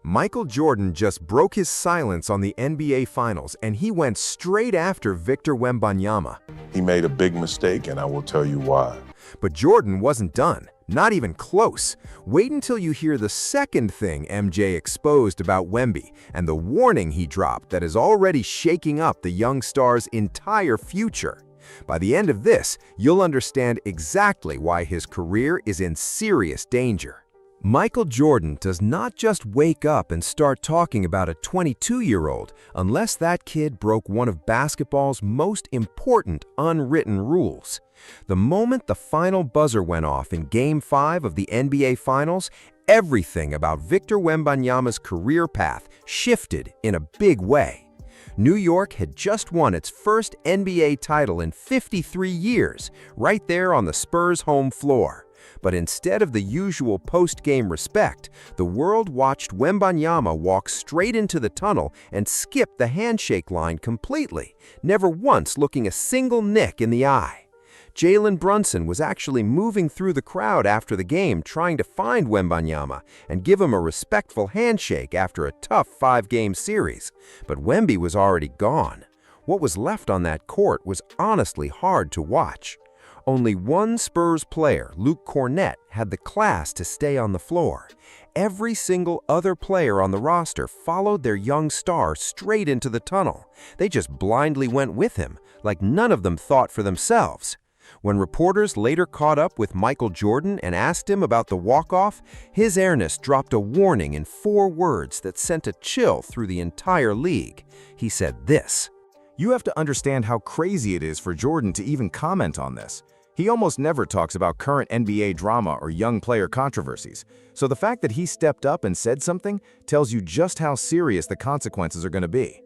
Michael Jordan just broke his silence on the NBA Finals, and he went straight after Victor Wembanyama. He made a big mistake, and I will tell you why. But Jordan wasn't done. Not even close. Wait until you hear the second thing MJ exposed about Wemby and the warning he dropped that is already shaking up the young star's entire future. By the end of this, you'll understand exactly why his career is in serious danger. Michael Jordan does not just wake up and start talking about a 22-year-old unless that kid broke one of basketball's most important unwritten rules. The moment the final buzzer went off in Game 5 of the NBA Finals, everything about Victor Wembanyama's career path shifted in a big way. New York had just won its first NBA title in 53 years, right there on the Spurs' home floor. But instead of the usual post-game respect, the world watched Wembanyama walk straight into the tunnel and skip the handshake line completely, never once looking a single Knick in the eye. Jaylen Brunson was actually moving through the crowd after the game trying to find Wembanyama and give him a respectful handshake after a tough 5-game series. But Wemby was already gone. What was left on that court was honestly hard to watch. Only one Spurs player, Luke Kornet, had the class to stay on the floor. Every single other player on the roster followed their young star straight into the tunnel. They just blindly went with him, like none of them thought for themselves. When reporters later caught up with Michael Jordan and asked him about the walk-off, his airness dropped a warning in 4 words that sent a chill through the entire league. He said this: "You have to understand how crazy it is for Jordan to even comment on this. He almost never talks about current NBA drama or young player controversies, so the fact that he stepped up and said something tells you just how serious the consequences are going to be."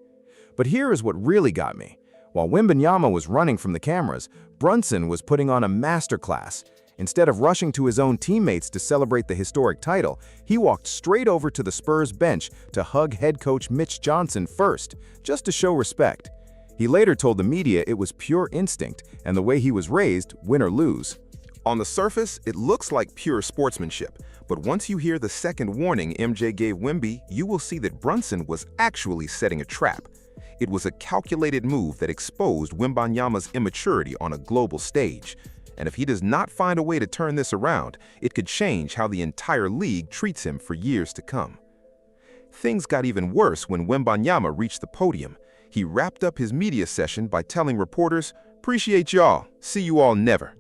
But here is what really got me. While Wembanyama was running from the cameras, Brunson was putting on a masterclass. Instead of rushing to his own teammates to celebrate the historic title, he walked straight over to the Spurs bench to hug head coach Mitch Johnson first, just to show respect. He later told the media it was pure instinct, and the way he was raised, win or lose. On the surface, it looks like pure sportsmanship, but once you hear the second warning MJ gave Wemby, you will see that Brunson was actually setting a trap. It was a calculated move that exposed Wembanyama's immaturity on a global stage. And if he does not find a way to turn this around, it could change how the entire league treats him for years to come. Things got even worse when Wembanyama reached the podium. He wrapped up his media session by telling reporters, "Appreciate y'all, see you all never."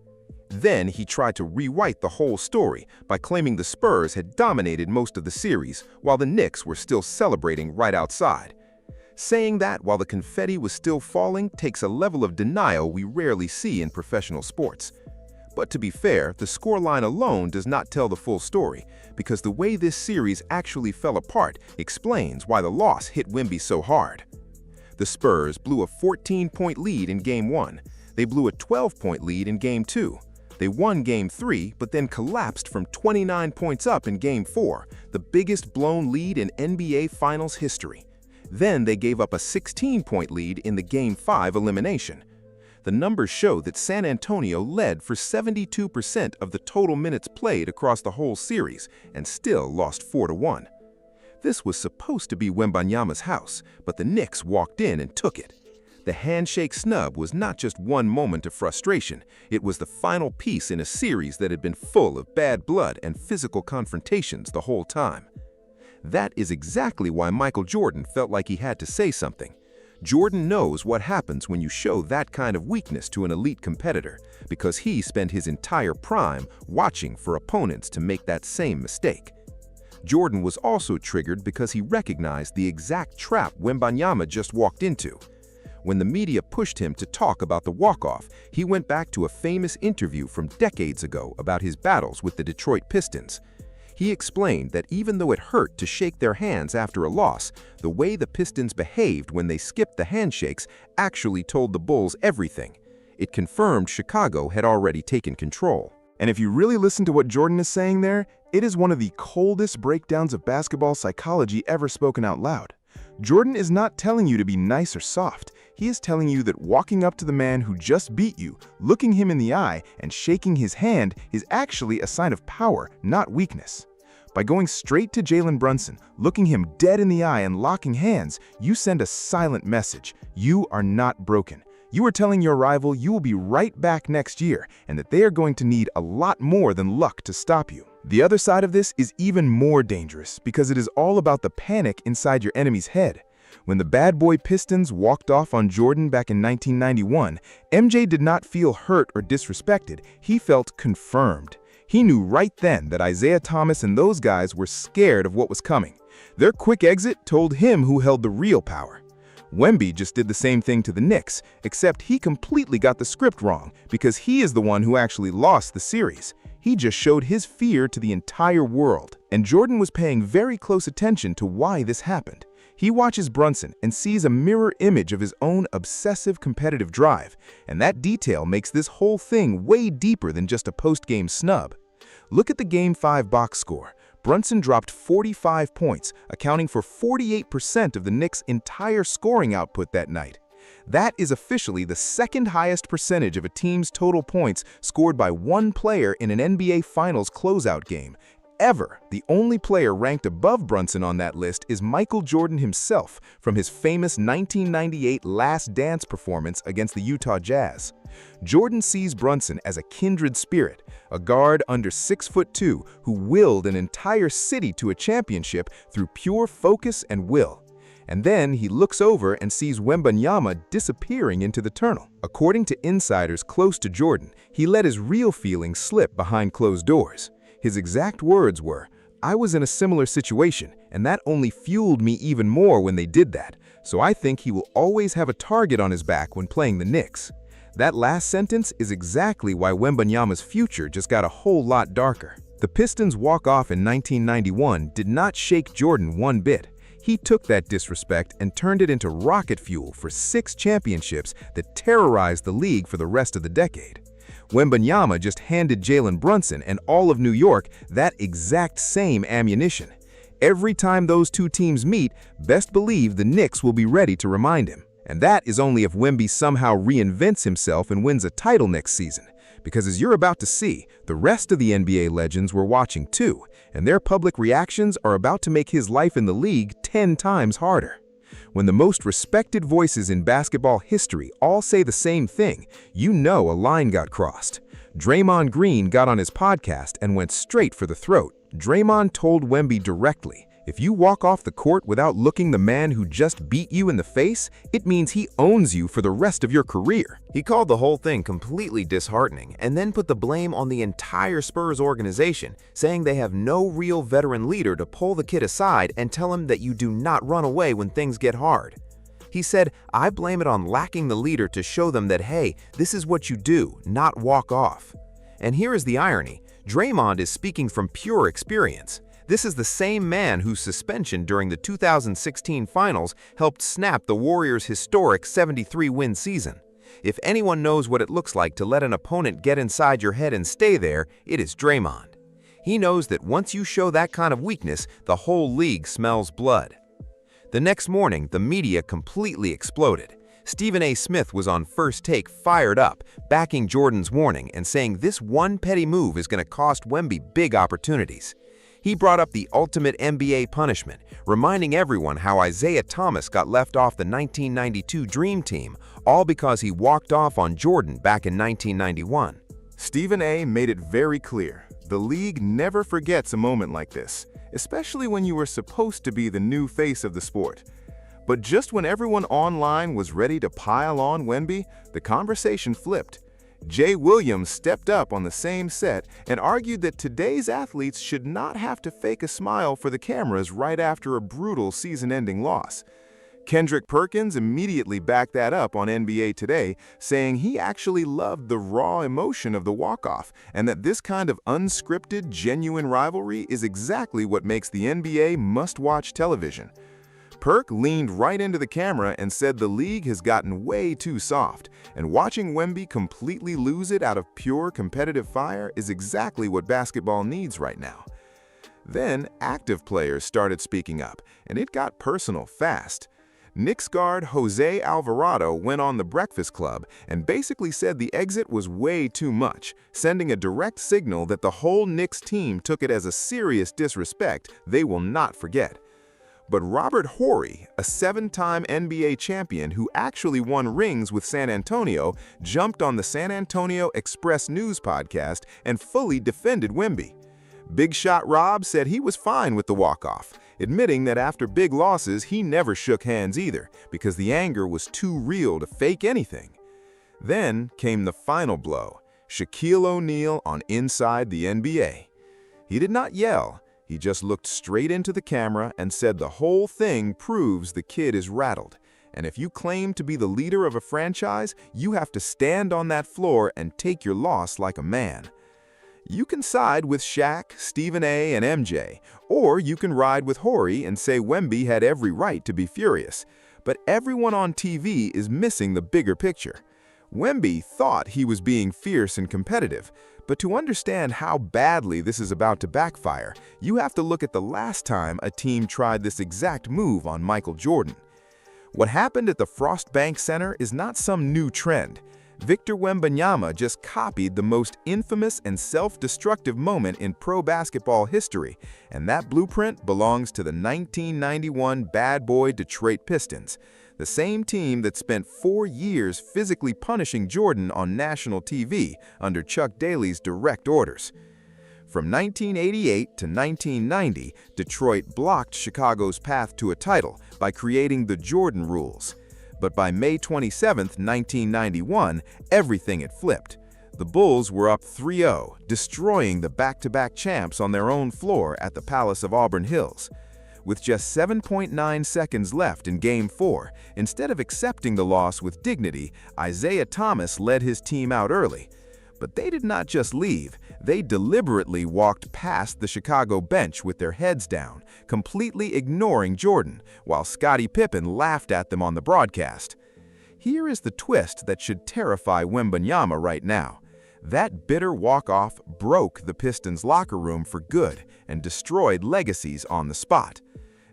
Then he tried to rewrite the whole story by claiming the Spurs had dominated most of the series while the Knicks were still celebrating right outside. Saying that while the confetti was still falling takes a level of denial we rarely see in professional sports. But to be fair, the scoreline alone does not tell the full story, because the way this series actually fell apart explains why the loss hit Wemby so hard. The Spurs blew a 14-point lead in Game 1. They blew a 12-point lead in Game 2. They won Game 3, but then collapsed from 29 points up in Game 4, the biggest blown lead in NBA Finals history. Then they gave up a 16-point lead in the Game 5 elimination. The numbers show that San Antonio led for 72% of the total minutes played across the whole series and still lost 4-1. This was supposed to be Wembanyama's house, but the Knicks walked in and took it. The handshake snub was not just one moment of frustration, it was the final piece in a series that had been full of bad blood and physical confrontations the whole time. That is exactly why Michael Jordan felt like he had to say something. Jordan knows what happens when you show that kind of weakness to an elite competitor, because he spent his entire prime watching for opponents to make that same mistake. Jordan was also triggered because he recognized the exact trap Wembanyama just walked into. When the media pushed him to talk about the walk-off, he went back to a famous interview from decades ago about his battles with the Detroit Pistons. He explained that even though it hurt to shake their hands after a loss, the way the Pistons behaved when they skipped the handshakes actually told the Bulls everything. It confirmed Chicago had already taken control. And if you really listen to what Jordan is saying there, it is one of the coldest breakdowns of basketball psychology ever spoken out loud. Jordan is not telling you to be nice or soft. He is telling you that walking up to the man who just beat you, looking him in the eye, and shaking his hand is actually a sign of power, not weakness. By going straight to Jaylen Brunson, looking him dead in the eye and locking hands, you send a silent message. You are not broken. You are telling your rival you will be right back next year and that they are going to need a lot more than luck to stop you. The other side of this is even more dangerous because it is all about the panic inside your enemy's head. When the bad boy Pistons walked off on Jordan back in 1991, MJ did not feel hurt or disrespected. He felt confirmed. He knew right then that Isaiah Thomas and those guys were scared of what was coming. Their quick exit told him who held the real power. Wemby just did the same thing to the Knicks, except he completely got the script wrong because he is the one who actually lost the series. He just showed his fear to the entire world. And Jordan was paying very close attention to why this happened. He watches Brunson and sees a mirror image of his own obsessive competitive drive, and that detail makes this whole thing way deeper than just a post-game snub. Look at the Game 5 box score. Brunson dropped 45 points, accounting for 48% of the Knicks' entire scoring output that night. That is officially the second highest percentage of a team's total points scored by one player in an NBA Finals closeout game. Ever. The only player ranked above Brunson on that list is Michael Jordan himself from his famous 1998 Last Dance performance against the Utah Jazz. Jordan sees Brunson as a kindred spirit, a guard under 6'2" who willed an entire city to a championship through pure focus and will. And then he looks over and sees Wembanyama disappearing into the tunnel. According to insiders close to Jordan, he let his real feelings slip behind closed doors. His exact words were, "I was in a similar situation, and that only fueled me even more when they did that, so I think he will always have a target on his back when playing the Knicks." That last sentence is exactly why Wembanyama's future just got a whole lot darker. The Pistons' walk-off in 1991 did not shake Jordan one bit. He took that disrespect and turned it into rocket fuel for 6 championships that terrorized the league for the rest of the decade. Wembanyama just handed Jaylen Brunson and all of New York that exact same ammunition. Every time those two teams meet, best believe the Knicks will be ready to remind him. And that is only if Wemby somehow reinvents himself and wins a title next season. Because as you're about to see, the rest of the NBA legends were watching too, and their public reactions are about to make his life in the league 10 times harder. When the most respected voices in basketball history all say the same thing, you know a line got crossed. Draymond Green got on his podcast and went straight for the throat. Draymond told Wemby directly, "If you walk off the court without looking the man who just beat you in the face, it means he owns you for the rest of your career." He called the whole thing completely disheartening and then put the blame on the entire Spurs organization, saying they have no real veteran leader to pull the kid aside and tell him that you do not run away when things get hard. He said, "I blame it on lacking the leader to show them that, hey, this is what you do, not walk off." And here is the irony. Draymond is speaking from pure experience. This is the same man whose suspension during the 2016 finals helped snap the Warriors' historic 73-win season. If anyone knows what it looks like to let an opponent get inside your head and stay there, it is Draymond. He knows that once you show that kind of weakness, the whole league smells blood. The next morning, the media completely exploded. Stephen A. Smith was on First Take fired up, backing Jordan's warning and saying this one petty move is going to cost Wemby big opportunities. He brought up the ultimate NBA punishment, reminding everyone how Isaiah Thomas got left off the 1992 Dream Team, all because he walked off on Jordan back in 1991. Stephen A. made it very clear. The league never forgets a moment like this, especially when you were supposed to be the new face of the sport. But just when everyone online was ready to pile on Wemby, the conversation flipped. Jay Williams stepped up on the same set and argued that today's athletes should not have to fake a smile for the cameras right after a brutal season-ending loss. Kendrick Perkins immediately backed that up on NBA Today, saying he actually loved the raw emotion of the walk-off and that this kind of unscripted, genuine rivalry is exactly what makes the NBA must-watch television. Perk leaned right into the camera and said the league has gotten way too soft, and watching Wemby completely lose it out of pure competitive fire is exactly what basketball needs right now. Then, active players started speaking up, and it got personal fast. Knicks guard Jose Alvarado went on The Breakfast Club and basically said the exit was way too much, sending a direct signal that the whole Knicks team took it as a serious disrespect they will not forget. But Robert Horry, a 7-time NBA champion who actually won rings with San Antonio, jumped on the San Antonio Express News podcast and fully defended Wemby. Big Shot Rob said he was fine with the walk-off, admitting that after big losses he never shook hands either because the anger was too real to fake anything. Then came the final blow, Shaquille O'Neal on Inside the NBA. He did not yell, he just looked straight into the camera and said the whole thing proves the kid is rattled. And if you claim to be the leader of a franchise, you have to stand on that floor and take your loss like a man. You can side with Shaq, Stephen A, and MJ, or you can ride with Horry and say Wemby had every right to be furious. But everyone on TV is missing the bigger picture. Wemby thought he was being fierce and competitive, but to understand how badly this is about to backfire, you have to look at the last time a team tried this exact move on Michael Jordan. What happened at the Frost Bank Center is not some new trend. Victor Wembanyama just copied the most infamous and self-destructive moment in pro basketball history, and that blueprint belongs to the 1991 Bad Boy Detroit Pistons, the same team that spent 4 years physically punishing Jordan on national TV under Chuck Daly's direct orders. From 1988 to 1990, Detroit blocked Chicago's path to a title by creating the Jordan rules. But by May 27, 1991, everything had flipped. The Bulls were up 3-0, destroying the back-to-back champs on their own floor at the Palace of Auburn Hills. With just 7.9 seconds left in Game 4, instead of accepting the loss with dignity, Isaiah Thomas led his team out early. But they did not just leave, they deliberately walked past the Chicago bench with their heads down, completely ignoring Jordan, while Scottie Pippen laughed at them on the broadcast. Here is the twist that should terrify Wembanyama right now. That bitter walk-off broke the Pistons' locker room for good and destroyed legacies on the spot.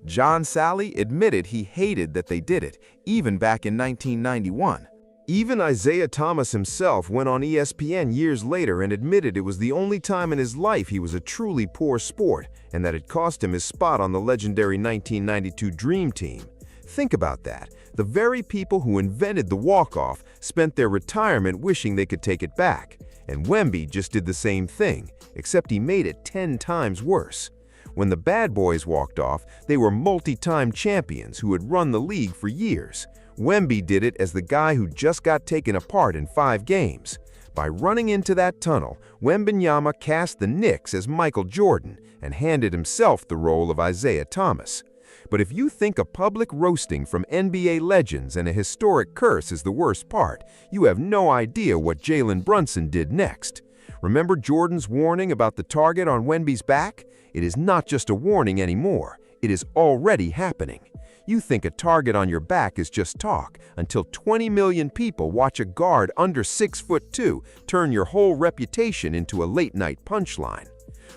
John Salley admitted he hated that they did it, even back in 1991. Even Isaiah Thomas himself went on ESPN years later and admitted it was the only time in his life he was a truly poor sport and that it cost him his spot on the legendary 1992 Dream Team. Think about that. The very people who invented the walk-off spent their retirement wishing they could take it back. And Wemby just did the same thing, except he made it 10 times worse. When the bad boys walked off, they were multi-time champions who had run the league for years. Wemby did it as the guy who just got taken apart in 5 games. By running into that tunnel, Wembanyama cast the Knicks as Michael Jordan and handed himself the role of Isaiah Thomas. But if you think a public roasting from NBA legends and a historic curse is the worst part, you have no idea what Jaylen Brunson did next. Remember Jordan's warning about the target on Wemby's back? It is not just a warning anymore. It is already happening. You think a target on your back is just talk until 20 million people watch a guard under 6'2" turn your whole reputation into a late-night punchline.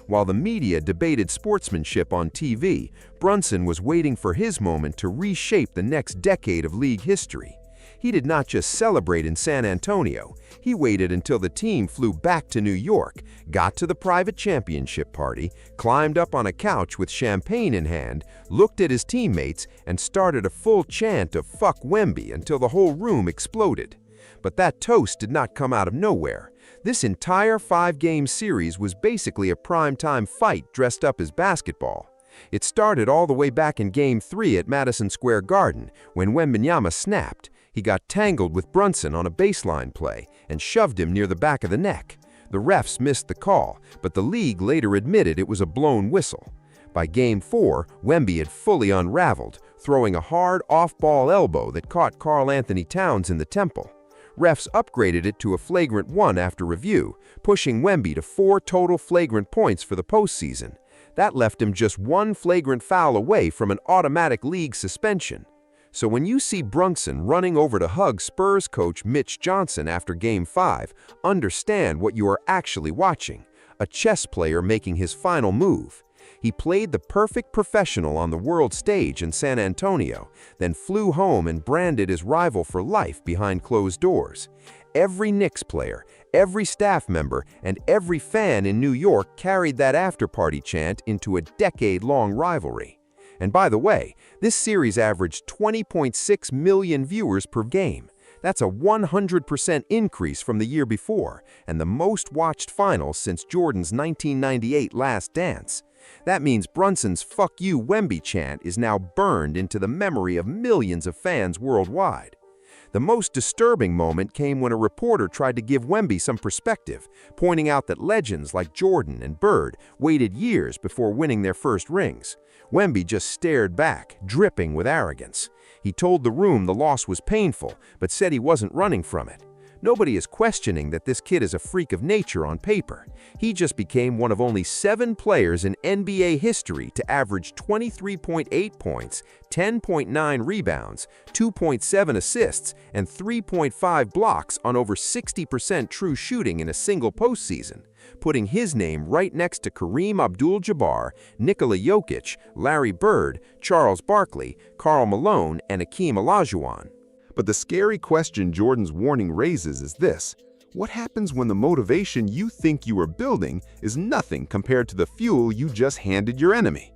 While the media debated sportsmanship on TV, Brunson was waiting for his moment to reshape the next decade of league history. He did not just celebrate in San Antonio. He waited until the team flew back to New York, got to the private championship party, climbed up on a couch with champagne in hand, looked at his teammates, and started a full chant of "Fuck Wemby" until the whole room exploded. But that toast did not come out of nowhere. This entire 5-game series was basically a primetime fight dressed up as basketball. It started all the way back in Game 3 at Madison Square Garden when Wembanyama snapped. He got tangled with Brunson on a baseline play and shoved him near the back of the neck. The refs missed the call, but the league later admitted it was a blown whistle. By Game 4, Wemby had fully unraveled, throwing a hard off-ball elbow that caught Karl Anthony Towns in the temple. Refs upgraded it to a flagrant 1 after review, pushing Wemby to 4 total flagrant points for the postseason. That left him just 1 flagrant foul away from an automatic league suspension. So when you see Brunson running over to hug Spurs coach Mitch Johnson after Game 5, understand what you are actually watching: a chess player making his final move. He played the perfect professional on the world stage in San Antonio, then flew home and branded his rival for life behind closed doors. Every Knicks player, every staff member, and every fan in New York carried that after-party chant into a decade-long rivalry. And by the way, this series averaged 20.6 million viewers per game. That's a 100% increase from the year before, and the most-watched final since Jordan's 1998 Last Dance. That means Brunson's "Fuck you, Wemby" chant is now burned into the memory of millions of fans worldwide. The most disturbing moment came when a reporter tried to give Wemby some perspective, pointing out that legends like Jordan and Bird waited years before winning their first rings. Wemby just stared back, dripping with arrogance. He told the room the loss was painful, but said he wasn't running from it. Nobody is questioning that this kid is a freak of nature on paper. He just became one of only 7 players in NBA history to average 23.8 points, 10.9 rebounds, 2.7 assists, and 3.5 blocks on over 60% true shooting in a single postseason, putting his name right next to Kareem Abdul-Jabbar, Nikola Jokic, Larry Bird, Charles Barkley, Karl Malone, and Hakeem Olajuwon. But the scary question Jordan's warning raises is this: what happens when the motivation you think you are building is nothing compared to the fuel you just handed your enemy?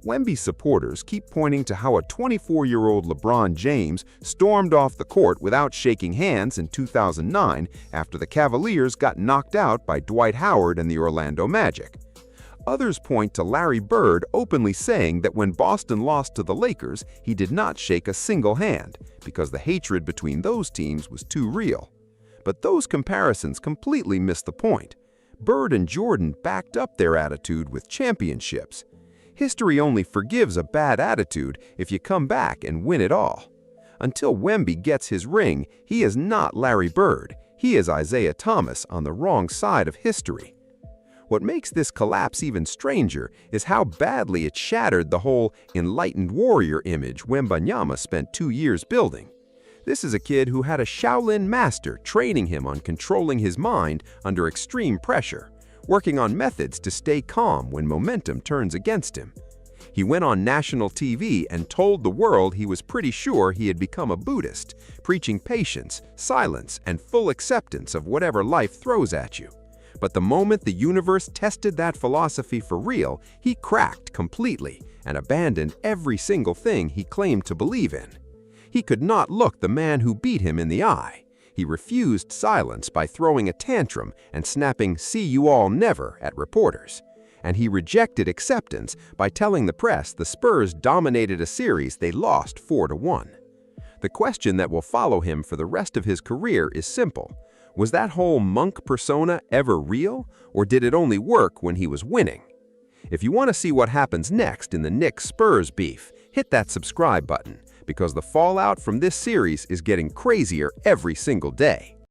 Wemby supporters keep pointing to how a 24-year-old LeBron James stormed off the court without shaking hands in 2009 after the Cavaliers got knocked out by Dwight Howard and the Orlando Magic. Others point to Larry Bird openly saying that when Boston lost to the Lakers, he did not shake a single hand because the hatred between those teams was too real. But those comparisons completely miss the point. Bird and Jordan backed up their attitude with championships. History only forgives a bad attitude if you come back and win it all. Until Wemby gets his ring, he is not Larry Bird. He is Isaiah Thomas on the wrong side of history. What makes this collapse even stranger is how badly it shattered the whole enlightened warrior image Wembanyama spent 2 years building. This is a kid who had a Shaolin master training him on controlling his mind under extreme pressure, working on methods to stay calm when momentum turns against him. He went on national TV and told the world he was pretty sure he had become a Buddhist, preaching patience, silence, and full acceptance of whatever life throws at you. But the moment the universe tested that philosophy for real, he cracked completely and abandoned every single thing he claimed to believe in. He could not look the man who beat him in the eye. He refused silence by throwing a tantrum and snapping "see you all never" at reporters. And he rejected acceptance by telling the press the Spurs dominated a series they lost 4-1. The question that will follow him for the rest of his career is simple. Was that whole monk persona ever real, or did it only work when he was winning? If you want to see what happens next in the Knicks-Spurs beef, hit that subscribe button, because the fallout from this series is getting crazier every single day.